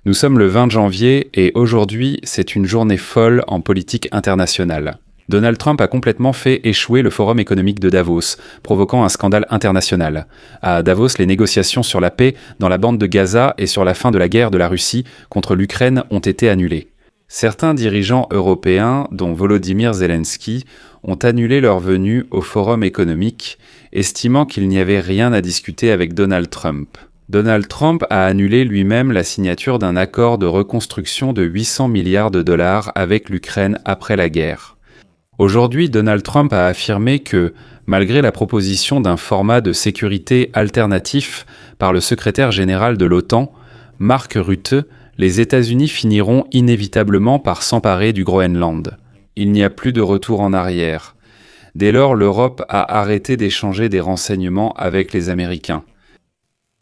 Nous sommes le 20 janvier et aujourd'hui, c'est une journée folle en politique internationale. Donald Trump a complètement fait échouer le Forum économique de Davos, provoquant un scandale international. À Davos, les négociations sur la paix dans la bande de Gaza et sur la fin de la guerre de la Russie contre l'Ukraine ont été annulées. Certains dirigeants européens, dont Volodymyr Zelensky, ont annulé leur venue au Forum économique, estimant qu'il n'y avait rien à discuter avec Donald Trump. Donald Trump a annulé lui-même la signature d'un accord de reconstruction de 800 milliards de dollars avec l'Ukraine après la guerre. Aujourd'hui, Donald Trump a affirmé que, malgré la proposition d'un format de sécurité alternatif par le secrétaire général de l'OTAN, Mark Rutte, les États-Unis finiront inévitablement par s'emparer du Groenland. Il n'y a plus de retour en arrière. Dès lors, l'Europe a arrêté d'échanger des renseignements avec les Américains.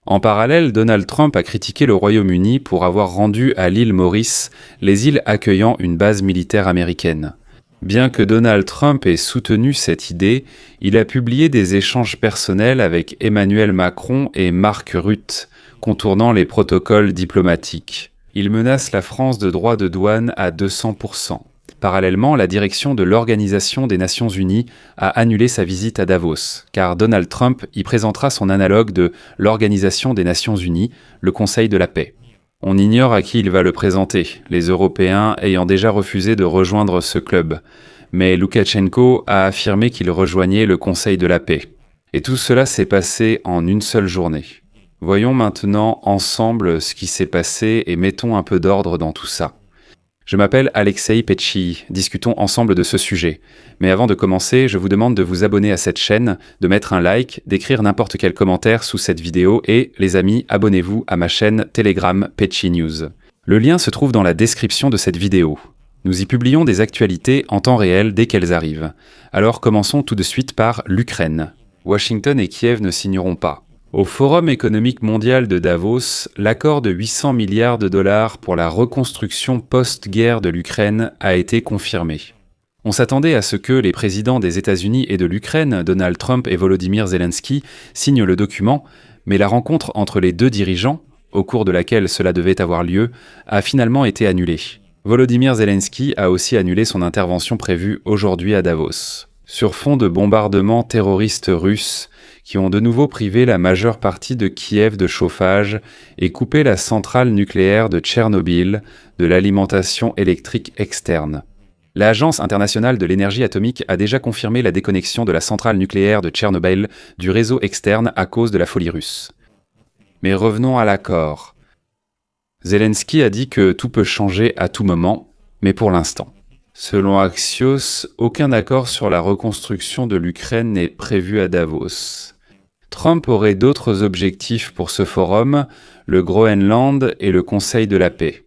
En parallèle, Donald Trump a critiqué le Royaume-Uni pour avoir rendu à l'île Maurice les îles accueillant une base militaire américaine. Bien que Donald Trump ait soutenu cette idée, il a publié des échanges personnels avec Emmanuel Macron et Mark Rutte, contournant les protocoles diplomatiques. Il menace la France de droits de douane à 200%. Parallèlement, la direction de l'Organisation des Nations Unies a annulé sa visite à Davos, car Donald Trump y présentera son analogue de l'Organisation des Nations Unies, le Conseil de la paix. On ignore à qui il va le présenter, les Européens ayant déjà refusé de rejoindre ce club. Mais Loukachenko a affirmé qu'il rejoignait le Conseil de la paix. Et tout cela s'est passé en une seule journée. Voyons maintenant ensemble ce qui s'est passé et mettons un peu d'ordre dans tout ça. Je m'appelle Alexei Petchi, discutons ensemble de ce sujet. Mais avant de commencer, je vous demande de vous abonner à cette chaîne, de mettre un like, d'écrire n'importe quel commentaire sous cette vidéo et, les amis, abonnez-vous à ma chaîne Telegram Petchi News. Le lien se trouve dans la description de cette vidéo. Nous y publions des actualités en temps réel dès qu'elles arrivent. Alors commençons tout de suite par l'Ukraine. Washington et Kiev ne signeront pas. Au Forum économique mondial de Davos, l'accord de 800 milliards de dollars pour la reconstruction post-guerre de l'Ukraine a été confirmé. On s'attendait à ce que les présidents des États-Unis et de l'Ukraine, Donald Trump et Volodymyr Zelensky, signent le document, mais la rencontre entre les deux dirigeants, au cours de laquelle cela devait avoir lieu, a finalement été annulée. Volodymyr Zelensky a aussi annulé son intervention prévue aujourd'hui à Davos. Sur fond de bombardements terroristes russes, qui ont de nouveau privé la majeure partie de Kiev de chauffage et coupé la centrale nucléaire de Tchernobyl de l'alimentation électrique externe. L'Agence internationale de l'énergie atomique a déjà confirmé la déconnexion de la centrale nucléaire de Tchernobyl du réseau externe à cause de la folie russe. Mais revenons à l'accord. Zelensky a dit que tout peut changer à tout moment, mais pour l'instant. Selon Axios, aucun accord sur la reconstruction de l'Ukraine n'est prévu à Davos. Trump aurait d'autres objectifs pour ce forum, le Groenland et le Conseil de la paix.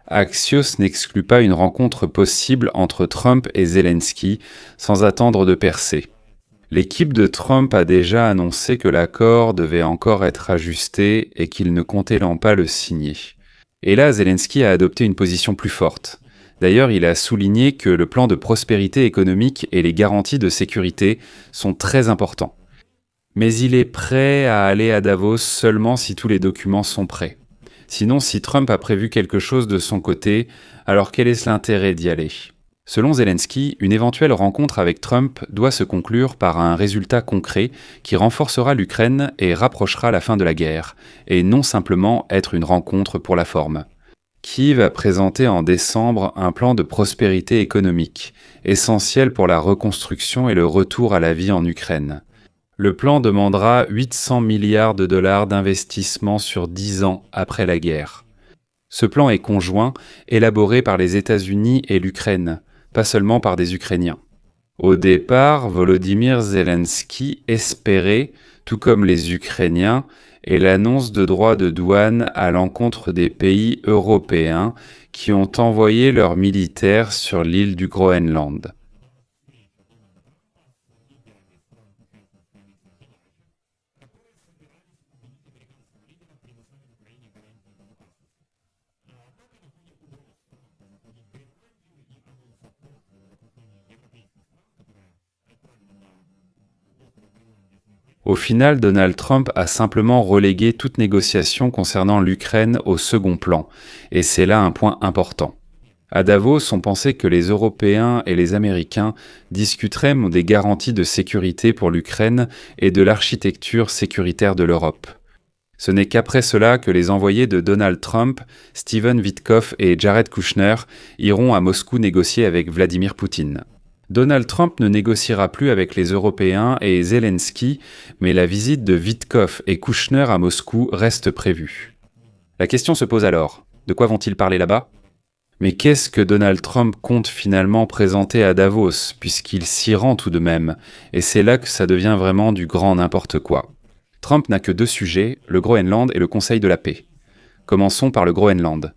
Axios n'exclut pas une rencontre possible entre Trump et Zelensky sans attendre de percée. L'équipe de Trump a déjà annoncé que l'accord devait encore être ajusté et qu'il ne comptait pas le signer. Et là, Zelensky a adopté une position plus forte. D'ailleurs, il a souligné que le plan de prospérité économique et les garanties de sécurité sont très importants. Mais il est prêt à aller à Davos seulement si tous les documents sont prêts. Sinon, si Trump a prévu quelque chose de son côté, alors quel est l'intérêt d'y aller ? Selon Zelensky, une éventuelle rencontre avec Trump doit se conclure par un résultat concret qui renforcera l'Ukraine et rapprochera la fin de la guerre, et non simplement être une rencontre pour la forme. Kiev a présenté en décembre un plan de prospérité économique, essentiel pour la reconstruction et le retour à la vie en Ukraine. Le plan demandera 800 milliards de dollars d'investissement sur 10 ans après la guerre. Ce plan est conjoint, élaboré par les États-Unis et l'Ukraine, pas seulement par des Ukrainiens. Au départ, Volodymyr Zelensky espérait, tout comme les Ukrainiens, et l'annonce de droits de douane à l'encontre des pays européens qui ont envoyé leurs militaires sur l'île du Groenland. Au final, Donald Trump a simplement relégué toute négociation concernant l'Ukraine au second plan, et c'est là un point important. À Davos, on pensait que les Européens et les Américains discuteraient des garanties de sécurité pour l'Ukraine et de l'architecture sécuritaire de l'Europe. Ce n'est qu'après cela que les envoyés de Donald Trump, Steven Witkoff et Jared Kushner, iront à Moscou négocier avec Vladimir Poutine. Donald Trump ne négociera plus avec les Européens et Zelensky, mais la visite de Witkoff et Kushner à Moscou reste prévue. La question se pose alors, de quoi vont-ils parler là-bas ? Mais qu'est-ce que Donald Trump compte finalement présenter à Davos, puisqu'il s'y rend tout de même, et c'est là que ça devient vraiment du grand n'importe quoi. Trump n'a que 2 sujets, le Groenland et le Conseil de la paix. Commençons par le Groenland.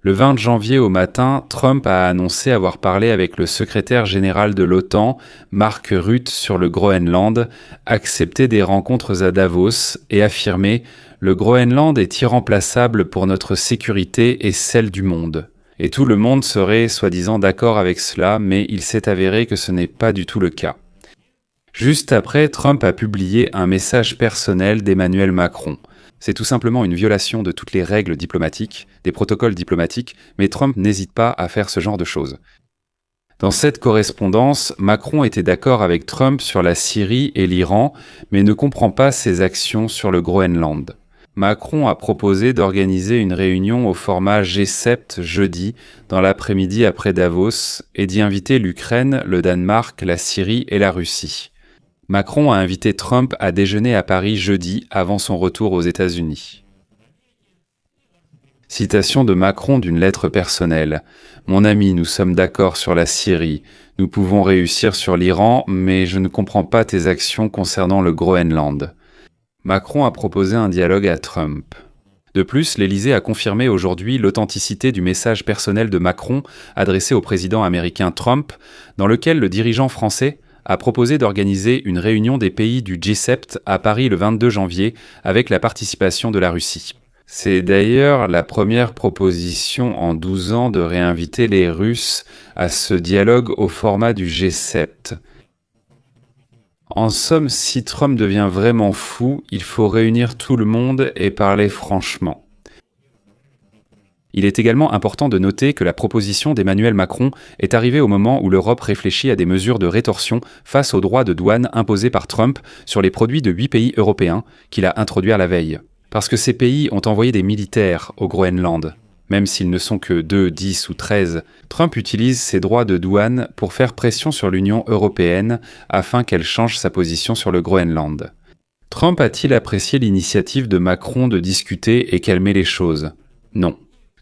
Le 20 janvier au matin, Trump a annoncé avoir parlé avec le secrétaire général de l'OTAN, Mark Rutte, sur le Groenland, accepté des rencontres à Davos et affirmé « Le Groenland est irremplaçable pour notre sécurité et celle du monde ». Et tout le monde serait soi-disant d'accord avec cela, mais il s'est avéré que ce n'est pas du tout le cas. Juste après, Trump a publié un message personnel d'Emmanuel Macron. C'est tout simplement une violation de toutes les règles diplomatiques, des protocoles diplomatiques, mais Trump n'hésite pas à faire ce genre de choses. Dans cette correspondance, Macron était d'accord avec Trump sur la Syrie et l'Iran, mais ne comprend pas ses actions sur le Groenland. Macron a proposé d'organiser une réunion au format G7 jeudi, dans l'après-midi après Davos, et d'y inviter l'Ukraine, le Danemark, la Syrie et la Russie. Macron a invité Trump à déjeuner à Paris jeudi avant son retour aux États-Unis. Citation de Macron d'une lettre personnelle. « Mon ami, nous sommes d'accord sur la Syrie. Nous pouvons réussir sur l'Iran, mais je ne comprends pas tes actions concernant le Groenland. » Macron a proposé un dialogue à Trump. De plus, l'Élysée a confirmé aujourd'hui l'authenticité du message personnel de Macron adressé au président américain Trump, dans lequel le dirigeant français a proposé d'organiser une réunion des pays du G7 à Paris le 22 janvier avec la participation de la Russie. C'est d'ailleurs la première proposition en 12 ans de réinviter les Russes à ce dialogue au format du G7. En somme, si Trump devient vraiment fou, il faut réunir tout le monde et parler franchement. Il est également important de noter que la proposition d'Emmanuel Macron est arrivée au moment où l'Europe réfléchit à des mesures de rétorsion face aux droits de douane imposés par Trump sur les produits de 8 pays européens qu'il a introduits la veille. Parce que ces pays ont envoyé des militaires au Groenland. Même s'ils ne sont que 2, 10 ou 13, Trump utilise ces droits de douane pour faire pression sur l'Union européenne afin qu'elle change sa position sur le Groenland. Trump a-t-il apprécié l'initiative de Macron de discuter et calmer les choses ? Non.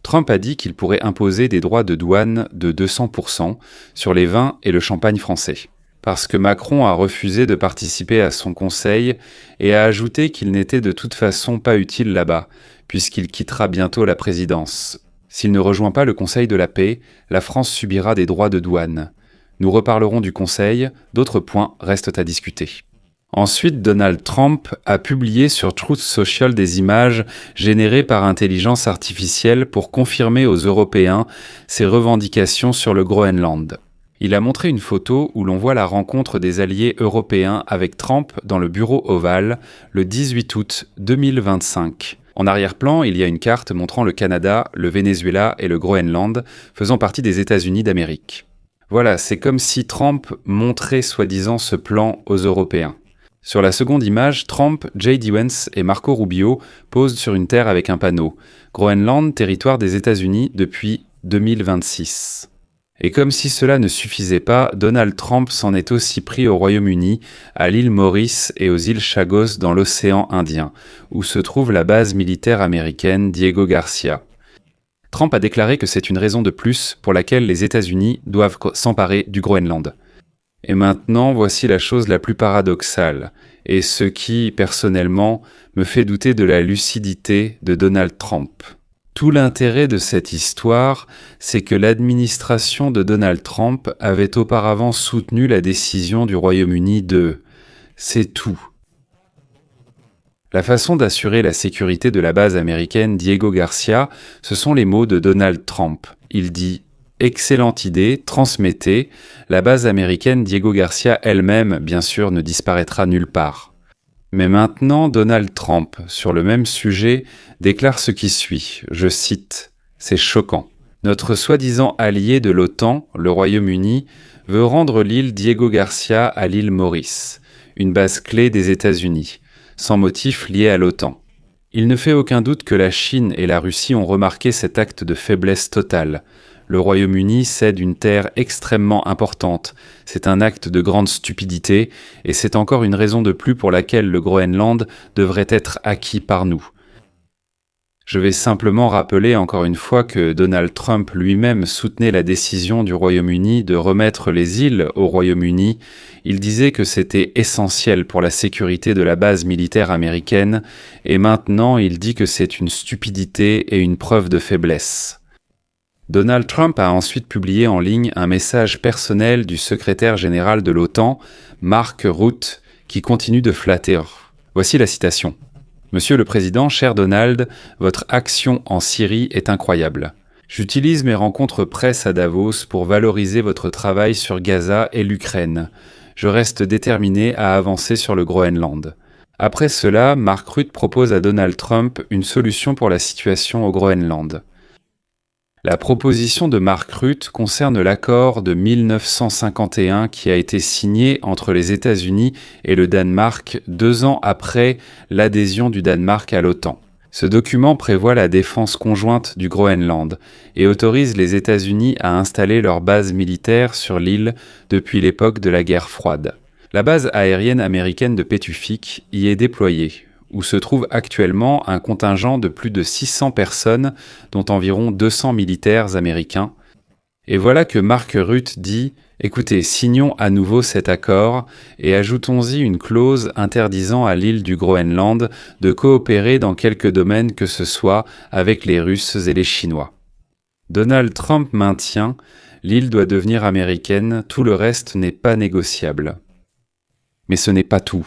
Trump a dit qu'il pourrait imposer des droits de douane de 200% sur les vins et le champagne français. Parce que Macron a refusé de participer à son conseil et a ajouté qu'il n'était de toute façon pas utile là-bas, puisqu'il quittera bientôt la présidence. S'il ne rejoint pas le Conseil de la paix, la France subira des droits de douane. Nous reparlerons du Conseil, d'autres points restent à discuter. Ensuite, Donald Trump a publié sur Truth Social des images générées par intelligence artificielle pour confirmer aux Européens ses revendications sur le Groenland. Il a montré une photo où l'on voit la rencontre des alliés européens avec Trump dans le bureau ovale le 18 août 2025. En arrière-plan, il y a une carte montrant le Canada, le Venezuela et le Groenland, faisant partie des États-Unis d'Amérique. Voilà, c'est comme si Trump montrait soi-disant ce plan aux Européens. Sur la seconde image, Trump, J.D. Vance et Marco Rubio posent sur une terre avec un panneau « Groenland, territoire des États-Unis depuis 2026 ». Et comme si cela ne suffisait pas, Donald Trump s'en est aussi pris au Royaume-Uni, à l'île Maurice et aux îles Chagos dans l'océan Indien, où se trouve la base militaire américaine Diego Garcia. Trump a déclaré que c'est une raison de plus pour laquelle les États-Unis doivent s'emparer du Groenland. Et maintenant, voici la chose la plus paradoxale, et ce qui, personnellement, me fait douter de la lucidité de Donald Trump. Tout l'intérêt de cette histoire, c'est que l'administration de Donald Trump avait auparavant soutenu la décision du Royaume-Uni de « c'est tout ». La façon d'assurer la sécurité de la base américaine Diego Garcia, ce sont les mots de Donald Trump. Il dit « Excellente idée, transmettez. La base américaine Diego Garcia elle-même, bien sûr, ne disparaîtra nulle part. » Mais maintenant, Donald Trump, sur le même sujet, déclare ce qui suit, je cite, « C'est choquant. Notre soi-disant allié de l'OTAN, le Royaume-Uni, veut rendre l'île Diego Garcia à l'île Maurice, une base clé des États-Unis, sans motif lié à l'OTAN. Il ne fait aucun doute que la Chine et la Russie ont remarqué cet acte de faiblesse totale. Le Royaume-Uni cède une terre extrêmement importante. C'est un acte de grande stupidité, et c'est encore une raison de plus pour laquelle le Groenland devrait être acquis par nous. Je vais simplement rappeler encore une fois que Donald Trump lui-même soutenait la décision du Royaume-Uni de remettre les îles au Royaume-Uni. Il disait que c'était essentiel pour la sécurité de la base militaire américaine, et maintenant il dit que c'est une stupidité et une preuve de faiblesse. Donald Trump a ensuite publié en ligne un message personnel du secrétaire général de l'OTAN, Mark Rutte, qui continue de flatter. Voici la citation. « Monsieur le Président, cher Donald, votre action en Syrie est incroyable. J'utilise mes rencontres presse à Davos pour valoriser votre travail sur Gaza et l'Ukraine. Je reste déterminé à avancer sur le Groenland. » Après cela, Mark Rutte propose à Donald Trump une solution pour la situation au Groenland. La proposition de Mark Rutte concerne l'accord de 1951 qui a été signé entre les États-Unis et le Danemark 2 ans après l'adhésion du Danemark à l'OTAN. Ce document prévoit la défense conjointe du Groenland et autorise les États-Unis à installer leur base militaire sur l'île depuis l'époque de la guerre froide. La base aérienne américaine de Pituffik y est déployée, où se trouve actuellement un contingent de plus de 600 personnes, dont environ 200 militaires américains. Et voilà que Mark Rutte dit « Écoutez, signons à nouveau cet accord et ajoutons-y une clause interdisant à l'île du Groenland de coopérer dans quelque domaine que ce soit avec les Russes et les Chinois. » Donald Trump maintient « L'île doit devenir américaine, tout le reste n'est pas négociable. » Mais ce n'est pas tout.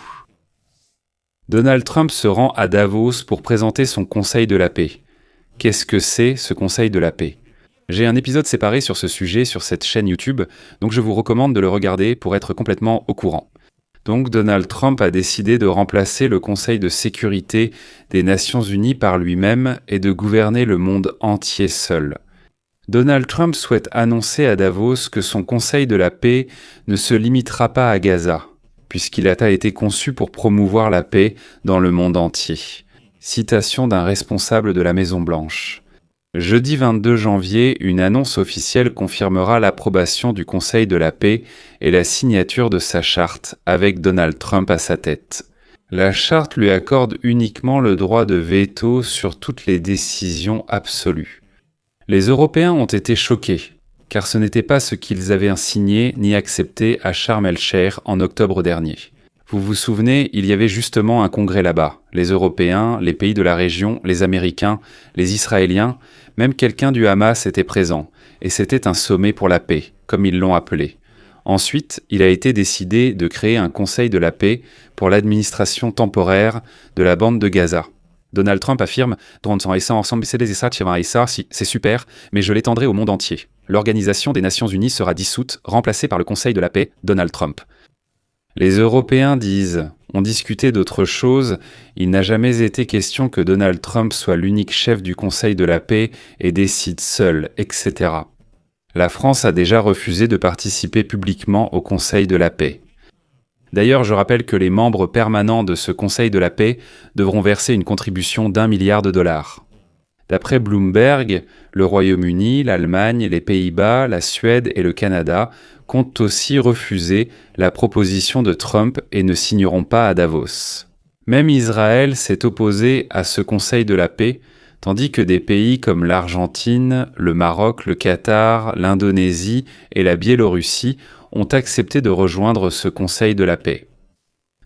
Donald Trump se rend à Davos pour présenter son Conseil de la paix. Qu'est-ce que c'est, ce Conseil de la paix ? J'ai un épisode séparé sur ce sujet sur cette chaîne YouTube, donc je vous recommande de le regarder pour être complètement au courant. Donc Donald Trump a décidé de remplacer le Conseil de sécurité des Nations Unies par lui-même et de gouverner le monde entier seul. Donald Trump souhaite annoncer à Davos que son Conseil de la paix ne se limitera pas à Gaza, puisqu'il a été conçu pour promouvoir la paix dans le monde entier. Citation d'un responsable de la Maison-Blanche. Jeudi 22 janvier, une annonce officielle confirmera l'approbation du Conseil de la paix et la signature de sa charte, avec Donald Trump à sa tête. La charte lui accorde uniquement le droit de veto sur toutes les décisions absolues. Les Européens ont été choqués, car ce n'était pas ce qu'ils avaient signé ni accepté à Sharm el-Sheikh en octobre dernier. Vous vous souvenez, il y avait justement un congrès là-bas. Les Européens, les pays de la région, les Américains, les Israéliens, même quelqu'un du Hamas était présent, et c'était un sommet pour la paix, comme ils l'ont appelé. Ensuite, il a été décidé de créer un conseil de la paix pour l'administration temporaire de la bande de Gaza. Donald Trump affirme « C'est super, mais je l'étendrai au monde entier. L'Organisation des Nations Unies sera dissoute, remplacée par le Conseil de la paix, Donald Trump. » Les Européens disent « On discutait d'autre chose, il n'a jamais été question que Donald Trump soit l'unique chef du Conseil de la paix et décide seul, etc. » La France a déjà refusé de participer publiquement au Conseil de la paix. D'ailleurs, je rappelle que les membres permanents de ce Conseil de la paix devront verser une contribution d'1 milliard de dollars. D'après Bloomberg, le Royaume-Uni, l'Allemagne, les Pays-Bas, la Suède et le Canada comptent aussi refuser la proposition de Trump et ne signeront pas à Davos. Même Israël s'est opposé à ce Conseil de la paix, tandis que des pays comme l'Argentine, le Maroc, le Qatar, l'Indonésie et la Biélorussie ont accepté de rejoindre ce Conseil de la paix.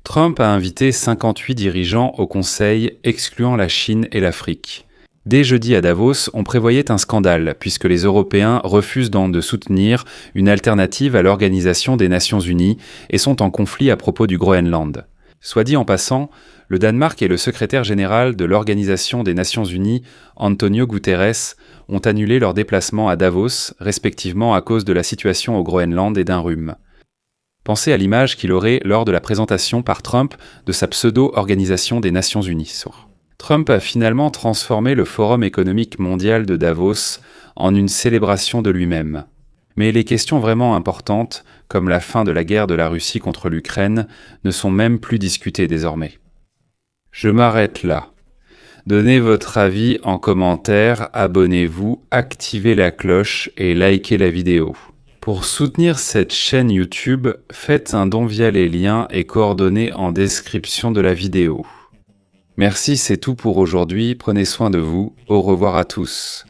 Trump a invité 58 dirigeants au Conseil, excluant la Chine et l'Afrique. Dès jeudi à Davos, on prévoyait un scandale, puisque les Européens refusent de soutenir une alternative à l'Organisation des Nations Unies et sont en conflit à propos du Groenland. Soit dit en passant, le Danemark et le secrétaire général de l'Organisation des Nations Unies, Antonio Guterres, ont annulé leur déplacement à Davos, respectivement à cause de la situation au Groenland et d'un rhume. Pensez à l'image qu'il aurait lors de la présentation par Trump de sa pseudo-organisation des Nations Unies. Trump a finalement transformé le Forum économique mondial de Davos en une célébration de lui-même. Mais les questions vraiment importantes, comme la fin de la guerre de la Russie contre l'Ukraine, ne sont même plus discutées désormais. Je m'arrête là. Donnez votre avis en commentaire, abonnez-vous, activez la cloche et likez la vidéo. Pour soutenir cette chaîne YouTube, faites un don via les liens et coordonnées en description de la vidéo. Merci, c'est tout pour aujourd'hui, prenez soin de vous, au revoir à tous.